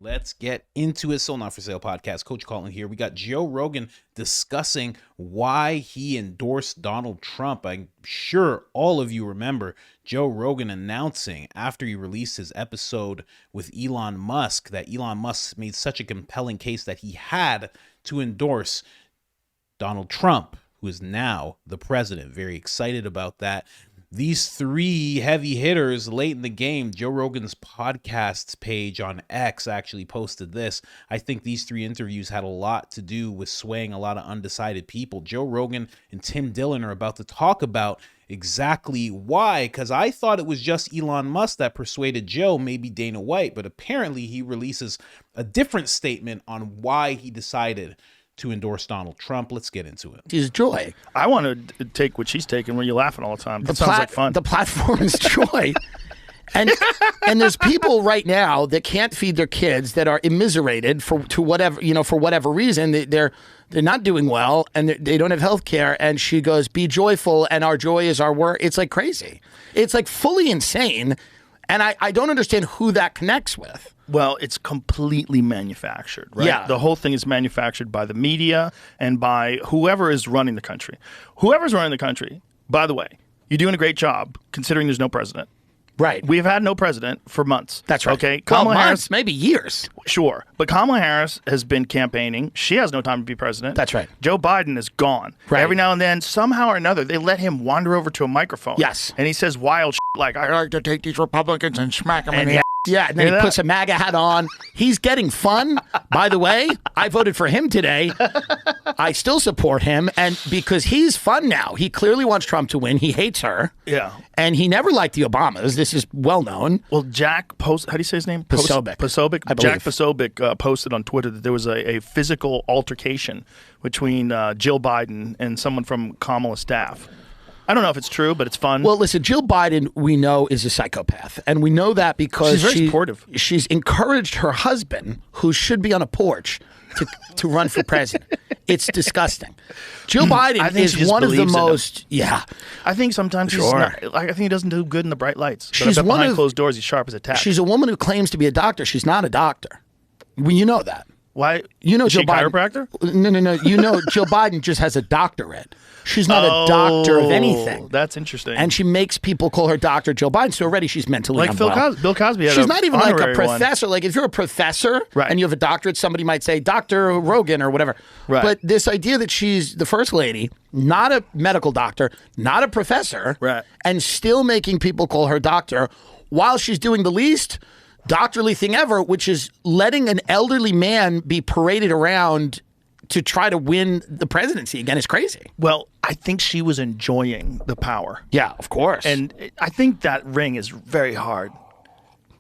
Let's get into it. Sold Not For Sale podcast. Coach Colin here. We got Joe Rogan discussing why he endorsed Donald Trump. I'm sure all of you remember Joe Rogan announcing after he released his episode with Elon Musk that Elon Musk made such a compelling case that he had to endorse Donald Trump, who is now the president. Very excited about that. These three heavy hitters late in the game, Joe Rogan's podcast page on X actually posted this. I think these three interviews had a lot to do with swaying a lot of undecided people. Joe Rogan and Tim Dillon are about to talk about exactly why, because I thought it was just Elon Musk that persuaded Joe, maybe Dana White, but apparently he releases a different statement on why he decided to endorse Donald Trump. Let's get into it. She's joy. I want to take what she's taking when you're laughing all the time. That sounds like fun. The platform is joy. And there's people right now that can't feed their kids, that are immiserated for whatever reason. They're not doing well and they don't have health care. And she goes, be joyful, and our joy is our work. It's like crazy. It's like fully insane. And I don't understand who that connects with. Well, it's completely manufactured, right? Yeah. The whole thing is manufactured by the media and by whoever is running the country. Whoever's running the country, by the way, you're doing a great job considering there's no president. Right. We've had no president for months. That's right. Okay. Kamala Harris, maybe years. Sure. But Kamala Harris has been campaigning. She has no time to be president. That's right. Joe Biden is gone. Right. Every now and then, somehow or another, they let him wander over to a microphone. Yes. And he says wild shit like, I like to take these Republicans and smack them in the ass. Yeah, and then he puts a MAGA hat on. He's getting fun. By the way, I voted for him today. I still support him, and because he's fun now. He clearly wants Trump to win. He hates her. Yeah. And he never liked the Obamas. This is well known. Well, Jack how do you say his name? Posobiec. Posobiec. I believe. Jack Posobiec posted on Twitter that there was a physical altercation between Jill Biden and someone from Kamala's staff. I don't know if it's true, but it's fun. Well, listen, Jill Biden, we know, is a psychopath. And we know that because she's very supportive. She's encouraged her husband, who should be on a porch, to run for president. It's disgusting. Jill Biden is one of the most, I think sometimes he's not, I think he doesn't do good in the bright lights. But I bet behind closed doors, he's sharp as a tack. She's a woman who claims to be a doctor. She's not a doctor. Well, you know that. Why? You know, is Jill she a Biden. Chiropractor? No. You know, Jill Biden just has a doctorate. She's not a doctor of anything. That's interesting. And she makes people call her Dr. Jill Biden. So already she's mentally unwell. Bill Cosby had She's not even like a honorary professor. Like if you're a professor and you have a doctorate, somebody might say Dr. Rogan or whatever. Right. But this idea that she's the first lady, not a medical doctor, not a professor, and still making people call her doctor while she's doing the least doctorly thing ever, which is letting an elderly man be paraded around to try to win the presidency again, is crazy. Well, I think she was enjoying the power. Yeah, of course. And I think that ring is very hard.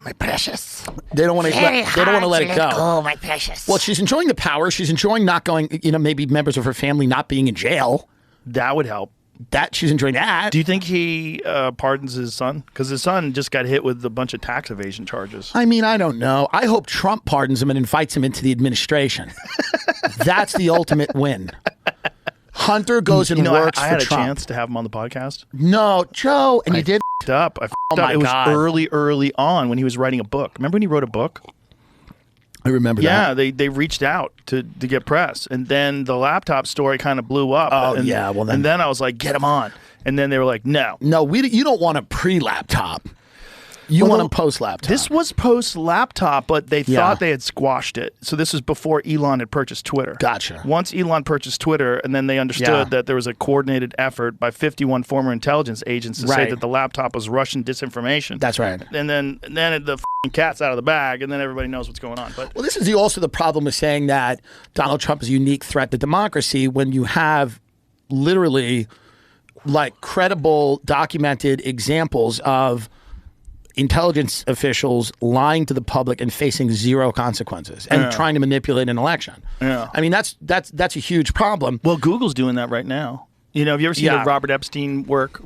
My precious. They don't want to let it go. Oh, my precious. Well, she's enjoying the power. She's enjoying not going, maybe members of her family not being in jail. That would help. That she's enjoying that. Do you think he pardons his son? Because his son just got hit with a bunch of tax evasion charges. I mean, I don't know. I hope Trump pardons him and invites him into the administration. That's the ultimate win. Hunter goes and works for Trump. I had a chance to have him on the podcast. No, Joe, and you did up. I f***ed up. It was early on when he was writing a book. Remember when he wrote a book? I remember that. Yeah, they reached out to get press, and then the laptop story kind of blew up. Oh, and, yeah. Well, then, and then I was like, get him on. And then they were like, no. No, you don't want a pre-laptop. You want a post-laptop. This was post-laptop, but they thought they had squashed it. So this was before Elon had purchased Twitter. Gotcha. Once Elon purchased Twitter, and then they understood that there was a coordinated effort by 51 former intelligence agents to say that the laptop was Russian disinformation. That's right. And then the cat's out of the bag, and then everybody knows what's going on. But well, this is also the problem with saying that Donald Trump is a unique threat to democracy when you have literally like credible, documented examples of intelligence officials lying to the public and facing zero consequences and trying to manipulate an election. Yeah. I mean, that's a huge problem. Well, Google's doing that right now. You know, have you ever seen the Robert Epstein's work?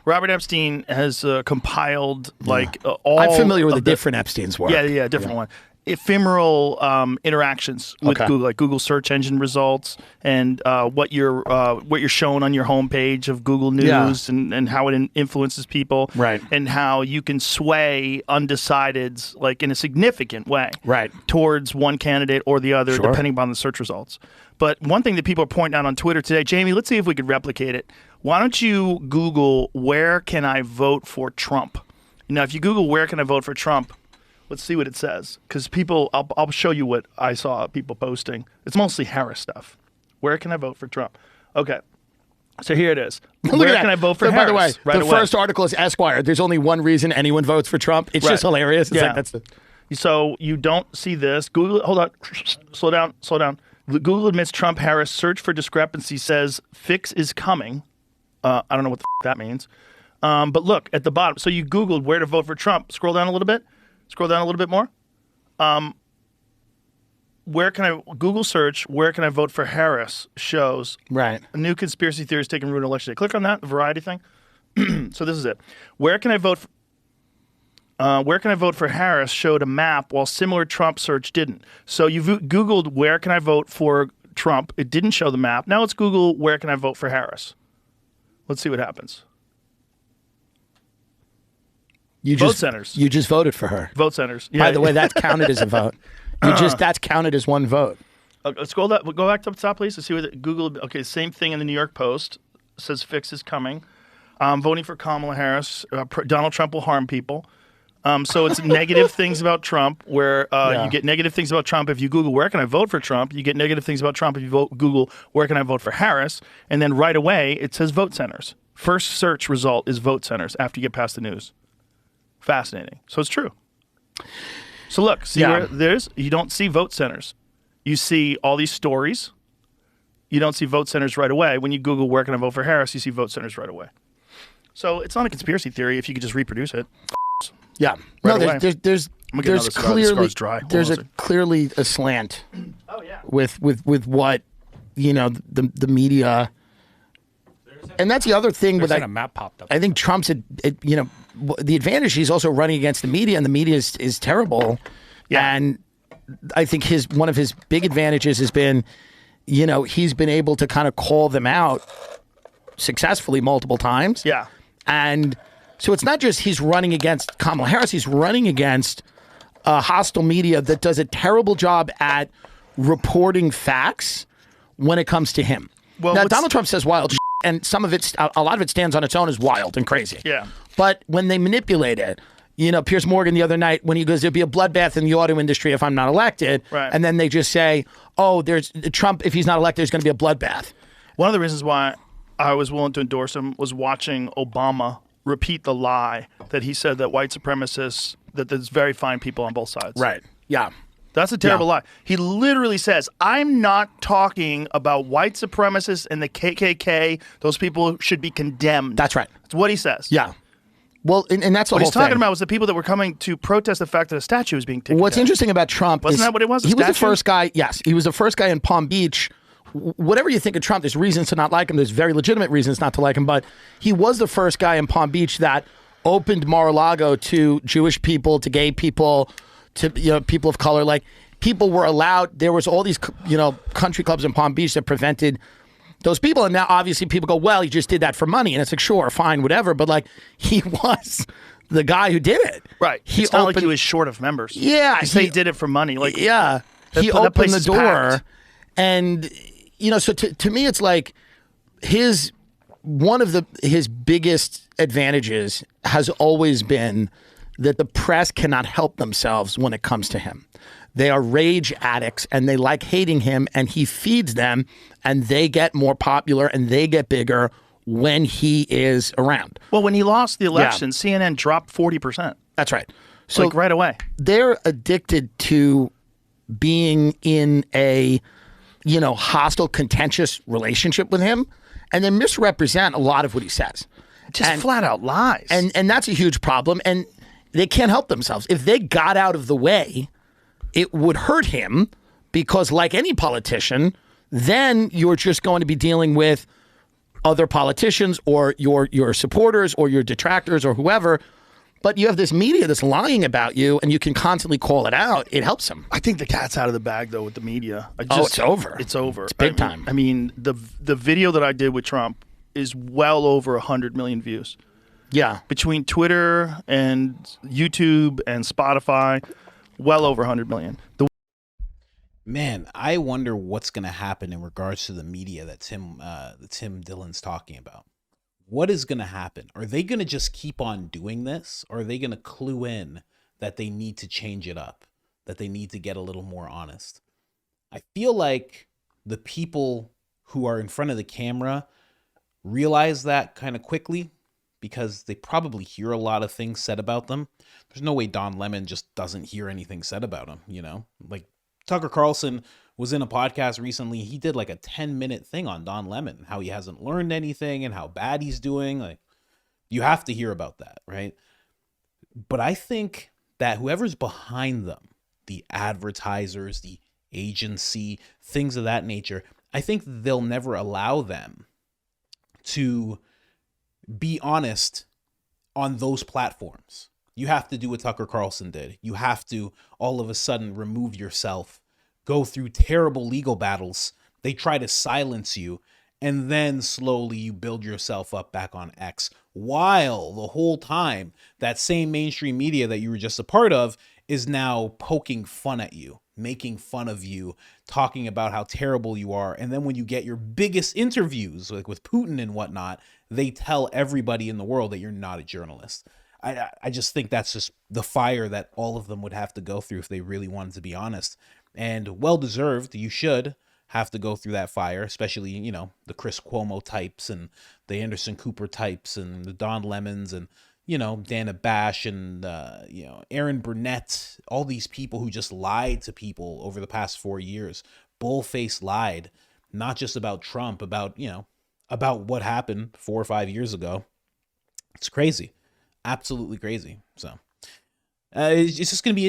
Robert Epstein has compiled all... I'm familiar with a different Epstein's work. Yeah, different one. ephemeral interactions with Google, like Google search engine results and what you're shown on your homepage of Google News and how it influences people, right? And how you can sway undecideds like in a significant way, right, towards one candidate or the other, depending upon the search results. But one thing that people are pointing out on Twitter today, Jamie, let's see if we could replicate it. Why don't you Google where can I vote for Trump? Now, if you Google where can I vote for Trump, let's see what it says. Because people, I'll show you what I saw people posting. It's mostly Harris stuff. Where can I vote for Trump? Okay. So here it is. Where can I vote for Harris? By the way, right the first article is Esquire. There's only one reason anyone votes for Trump. It's just hilarious. It's like, that's the... So you don't see this. Google, hold on. Slow down. Google admits Trump-Harris search for discrepancy says fix is coming. I don't know what the that means. But look at the bottom. So you Googled where to vote for Trump. Scroll down a little bit. Scroll down a little bit more. Where can I Google search where can I vote for Harris shows right a new conspiracy theories taking root in election day. Click on that variety thing. So this is it. Where can I vote for Harris showed a map while similar Trump search didn't. So you Googled where can I vote for Trump. It didn't show the map. Now let's Google where can I vote for Harris. Let's see what happens. Vote centers. You just voted for her. Vote centers. Yeah. By the way, that's counted as a vote. That's counted as one vote. Let's go back to the top, please, to see what Google. Okay, same thing in the New York Post. Says fix is coming. Voting for Kamala Harris. Donald Trump will harm people. So it's negative things about Trump, where you get negative things about Trump if you Google where can I vote for Trump. You get negative things about Trump if you Google where can I vote for Harris. And then right away it says vote centers. First search result is vote centers after you get past the news. Fascinating. So it's true. So look, see where you don't see vote centers. You see all these stories. You don't see vote centers right away. When you Google where can I vote for Harris, you see vote centers right away. So it's not a conspiracy theory if you could just reproduce it. Yeah. Right there's clearly a slant. Oh yeah. With what, the media. And that's the other thing with a map popped up. I think Trump's the advantage, he's also running against the media, and the media is terrible. Yeah. And I think one of his big advantages has been, he's been able to kind of call them out successfully multiple times. Yeah. And so it's not just he's running against Kamala Harris, he's running against hostile media that does a terrible job at reporting facts when it comes to him. Well, now, Donald Trump says wild shit, and a lot of it stands on its own as wild and crazy. Yeah. But when they manipulate it, Piers Morgan the other night, when he goes, there'll be a bloodbath in the auto industry if I'm not elected. Right. And then they just say, oh, there's Trump, if he's not elected, there's going to be a bloodbath. One of the reasons why I was willing to endorse him was watching Obama repeat the lie that he said that white supremacists, that there's very fine people on both sides. Right. Yeah. That's a terrible lie. He literally says, I'm not talking about white supremacists and the KKK. Those people should be condemned. That's right. That's what he says. Yeah. Well, and that's the what whole he's talking thing. about was the people that were coming to protest the fact that a statue was being taken What's down. interesting about Trump Wasn't that what it was? He was the first guy, yes. He was the first guy in Palm Beach. Whatever you think of Trump, there's reasons to not like him. There's very legitimate reasons not to like him. But he was the first guy in Palm Beach that opened Mar-a-Lago to Jewish people, to gay people, to people of color. Like, people were allowed. There was all these country clubs in Palm Beach that prevented those people. And now obviously people go, well, he just did that for money. And it's like, sure, fine, whatever. But like, he was the guy who did it. Right. It's not like he was short of members. Yeah. He did it for money. Like, yeah. He opened the door. Packed. And, so to me, it's like one of his biggest advantages has always been that the press cannot help themselves when it comes to him. They are rage addicts and they like hating him, and he feeds them, and they get more popular and they get bigger when he is around. Well, when he lost the election, CNN dropped 40%. That's right. So like right away. They're addicted to being in a hostile, contentious relationship with him, and they misrepresent a lot of what he says. Just flat out lies. And that's a huge problem, and they can't help themselves. If they got out of the way, it would hurt him, because like any politician, then you're just going to be dealing with other politicians or your supporters or your detractors or whoever But you have this media that's lying about you, and you can constantly call it out. It helps them. I think the cat's out of the bag though with the media. It's over. It's over. It's big time. I mean, the video that I did with Trump is well over 100 million views. Yeah. Between Twitter and YouTube and Spotify, well over 100 million. Man, I wonder what's going to happen in regards to the media that Tim Dillon's talking about. What is going to happen? Are they going to just keep on doing this? Or are they going to clue in that they need to change it up, that they need to get a little more honest? I feel like the people who are in front of the camera realize that kind of quickly because they probably hear a lot of things said about them. There's no way Don Lemon just doesn't hear anything said about him, you know? Like Tucker Carlson was in a podcast recently. He did like a 10-minute thing on Don Lemon, how he hasn't learned anything and how bad he's doing. Like, you have to hear about that, right? But I think that whoever's behind them, the advertisers, the agency, things of that nature, I think they'll never allow them to be honest on those platforms. You have to do what Tucker Carlson did. You have to all of a sudden remove yourself, go through terrible legal battles. They try to silence you, and then slowly you build yourself up back on X, while the whole time that same mainstream media that you were just a part of is now poking fun at you, making fun of you, talking about how terrible you are. And then when you get your biggest interviews, like with Putin and whatnot, they tell everybody in the world that you're not a journalist. I just think that's just the fire that all of them would have to go through if they really wanted to be honest. And well-deserved, you should have to go through that fire, especially, you know, the Chris Cuomo types and the Anderson Cooper types and the Don Lemons and, you know, Dana Bash and, you know, Aaron Burnett, all these people who just lied to people over the past 4 years. Bullface lied, not just about Trump, about, you know, about what happened 4 or 5 years ago. It's crazy. Absolutely crazy. So it's just going to be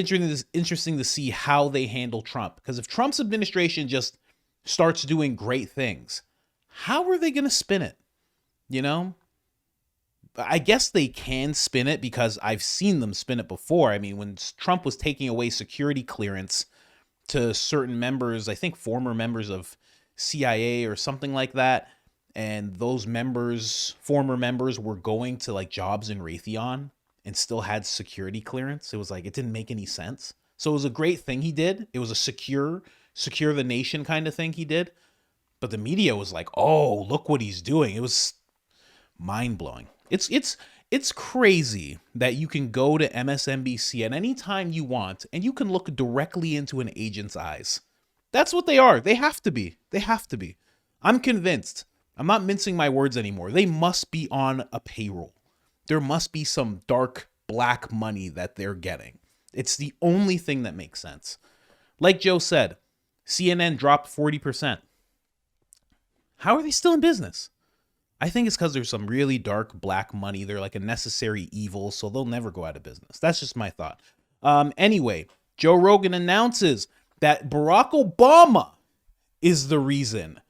interesting to see how they handle Trump. Because if Trump's administration just starts doing great things, how are they going to spin it? You know, I guess they can spin it because I've seen them spin it before. I mean, when Trump was taking away security clearance to certain members, I think former members of CIA or something like that, and those members, former members, were going to like jobs in Raytheon and still had security clearance. It was like, it didn't make any sense. So it was a great thing he did. It was a secure the nation kind of thing he did. But the media was like, oh, look what he's doing. It was mind blowing. It's crazy that you can go to MSNBC at any time you want and you can look directly into an agent's eyes. That's what they are. They have to be. They have to be. I'm convinced. I'm not mincing my words anymore. They must be on a payroll. There must be some dark black money that they're getting. It's the only thing that makes sense. Like Joe said, CNN dropped 40%. How are they still in business? I think it's because there's some really dark black money. They're like a necessary evil, so they'll never go out of business. That's just my thought. Anyway, Joe Rogan announces that Barack Obama is the reason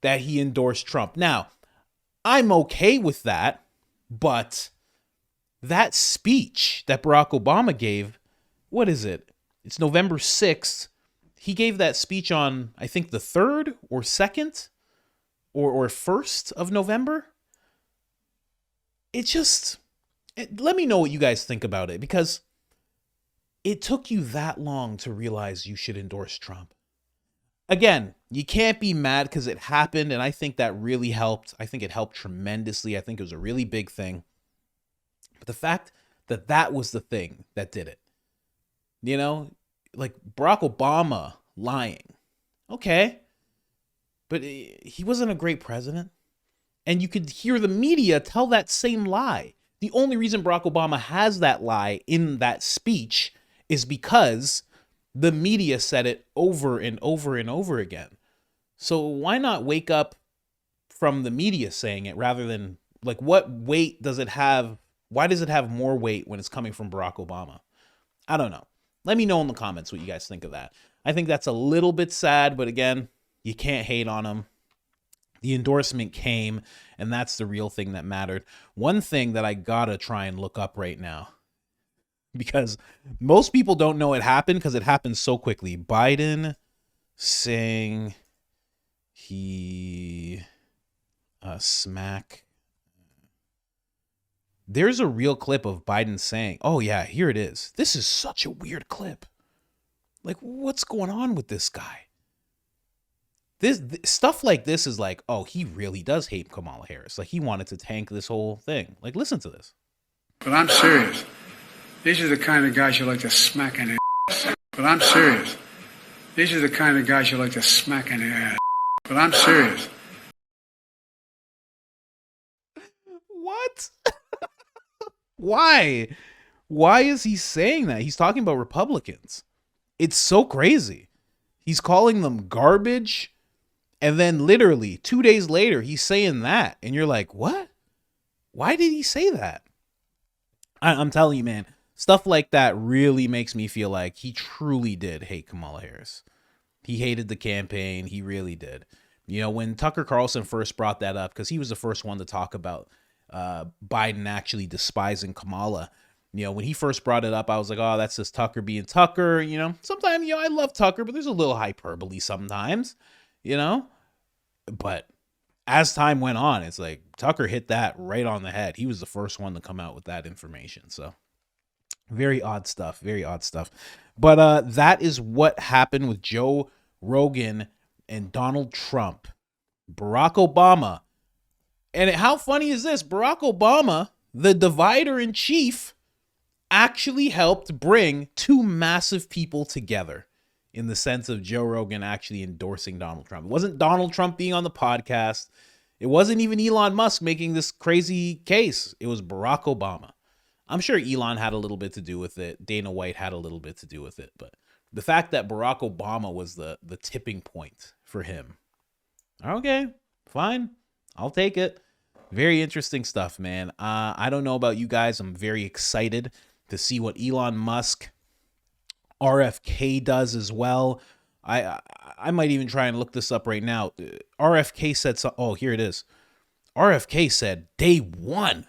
that he endorsed Trump. Now, I'm okay with that, but that speech that Barack Obama gave, what is it? It's November 6th. He gave that speech on, I think, the 3rd or 2nd or 1st of November. Let me know what you guys think about it, because it took you that long to realize you should endorse Trump. Again, you can't be mad because it happened, and I think that really helped. I think it helped tremendously. I think it was a really big thing. But the fact that that was the thing that did it, you know, like Barack Obama lying. Okay. But he wasn't a great president. And you could hear the media tell that same lie. The only reason Barack Obama has that lie in that speech is because the media said it over and over and over again. So why not wake up from the media saying it rather than, like, what weight does it have? Why does it have more weight when it's coming from Barack Obama? I don't know. Let me know in the comments what you guys think of that. I think that's a little bit sad, but again, you can't hate on him. The endorsement came, and that's the real thing that mattered. One thing that I gotta try and look up right now because most people don't know it happened because it happened so quickly. Biden saying he smack. There's a real clip of Biden saying, oh yeah, here it is. This is such a weird clip. Like, what's going on with this guy? This stuff like this is like, oh, he really does hate Kamala Harris. Like, he wanted to tank this whole thing. Like, listen to this. But I'm serious. These are the kind of guys you like to smack in the ass. But I'm serious. These are the kind of guys you like to smack in the ass. But I'm serious. What? Why? Why is he saying that? He's talking about Republicans. It's so crazy. He's calling them garbage. And then literally 2 days later, he's saying that. And you're like, what? Why did he say that? I'm telling you, man, stuff like that really makes me feel like he truly did hate Kamala Harris. He hated the campaign. He really did. You know, when Tucker Carlson first brought that up, because he was the first one to talk about Biden actually despising Kamala. You know, when he first brought it up, I was like, oh, that's just Tucker being Tucker. You know, sometimes, you know, I love Tucker, but there's a little hyperbole sometimes, you know. But as time went on, it's like Tucker hit that right on the head. He was the first one to come out with that information. So very odd stuff. Very odd stuff. But that is what happened with Joe Rogan and Donald Trump. Barack Obama. And how funny is this? Barack Obama, the divider in chief, actually helped bring two massive people together in the sense of Joe Rogan actually endorsing Donald Trump. It wasn't Donald Trump being on the podcast. It wasn't even Elon Musk making this crazy case. It was Barack Obama. I'm sure Elon had a little bit to do with it. Dana White had a little bit to do with it. But the fact that Barack Obama was the tipping point for him. Okay, fine. I'll take it. Very interesting stuff, man. I don't know about you guys. I'm very excited to see what Elon Musk, RFK does as well. I might even try and look this up right now. RFK said so. Oh, here it is. RFK said day one.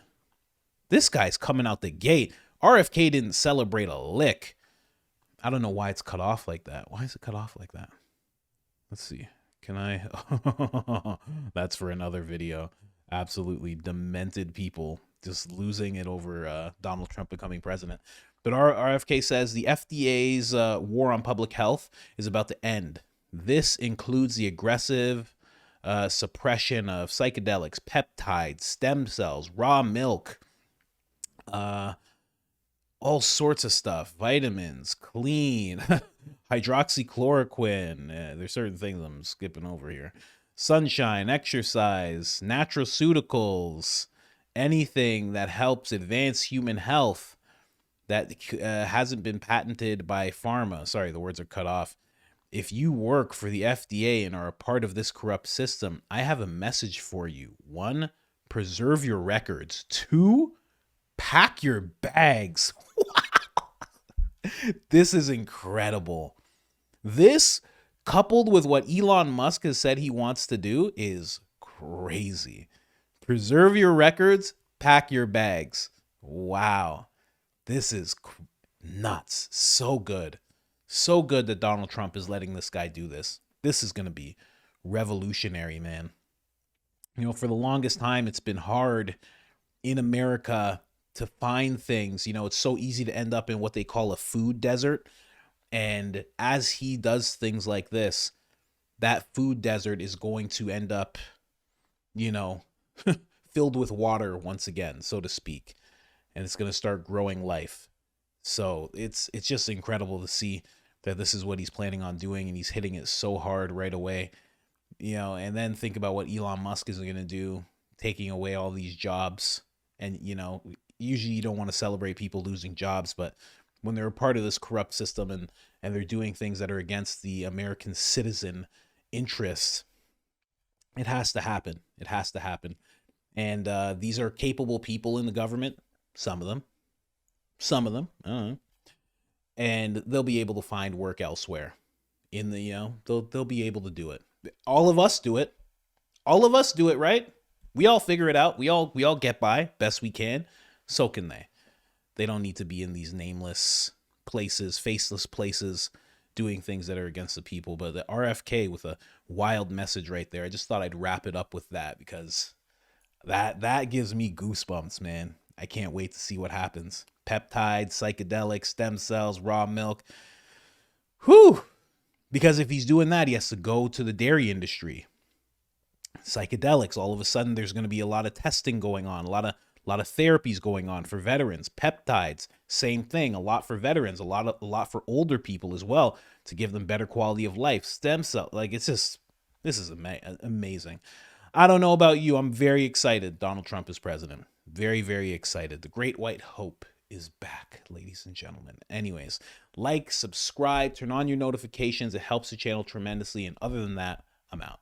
This guy's coming out the gate. RFK didn't celebrate a lick. I don't know why it's cut off like that. Why is it cut off like that? Let's see. Can I? That's for another video. Absolutely demented people just losing it over Donald Trump becoming president. But RFK says the FDA's war on public health is about to end. This includes the aggressive suppression of psychedelics, peptides, stem cells, raw milk, all sorts of stuff, vitamins, clean, hydroxychloroquine. There's certain things I'm skipping over here. Sunshine, exercise, naturaceuticals, anything that helps advance human health that hasn't been patented by pharma. Sorry, the words are cut off. If you work for the FDA and are a part of this corrupt system, I have a message for you. 1, preserve your records. 2, pack your bags. Wow. This is incredible. This, coupled with what Elon Musk has said he wants to do, is crazy. Preserve your records, pack your bags. Wow. This is nuts. So good. So good that Donald Trump is letting this guy do this. This is going to be revolutionary, man. You know, for the longest time, it's been hard in America to find things. You know, it's so easy to end up in what they call a food desert. And as he does things like this, that food desert is going to end up, you know, filled with water once again, so to speak. And it's going to start growing life. So it's just incredible to see that this is what he's planning on doing, and he's hitting it so hard right away. You know, and then think about what Elon Musk is going to do, taking away all these jobs. And, you know, usually you don't want to celebrate people losing jobs, but when they're a part of this corrupt system and they're doing things that are against the American citizen interests, it has to happen. It has to happen. And these are capable people in the government. Some of them. I don't know. And they'll be able to find work elsewhere. In the, you know, they'll be able to do it. All of us do it. All of us do it, right? We all figure it out. We all get by best we can. So can they. They don't need to be in these nameless places, faceless places, doing things that are against the people. But the RFK with a wild message right there. I just thought I'd wrap it up with that because that gives me goosebumps, man. I can't wait to see what happens. Peptides, psychedelics, stem cells, raw milk. Whew. Because if he's doing that, he has to go to the dairy industry. Psychedelics, all of a sudden there's going to be a lot of testing going on, a lot of therapies going on for veterans. Peptides, same thing, a lot for veterans, a lot for older people as well, to give them better quality of life. Stem cell, like, it's just, this is amazing. I don't know about you, I'm very excited Donald Trump is president. Very, very excited. The great white hope is back, ladies and gentlemen. Anyways, like, subscribe, turn on your notifications. It helps the channel tremendously. And other than that, I'm out.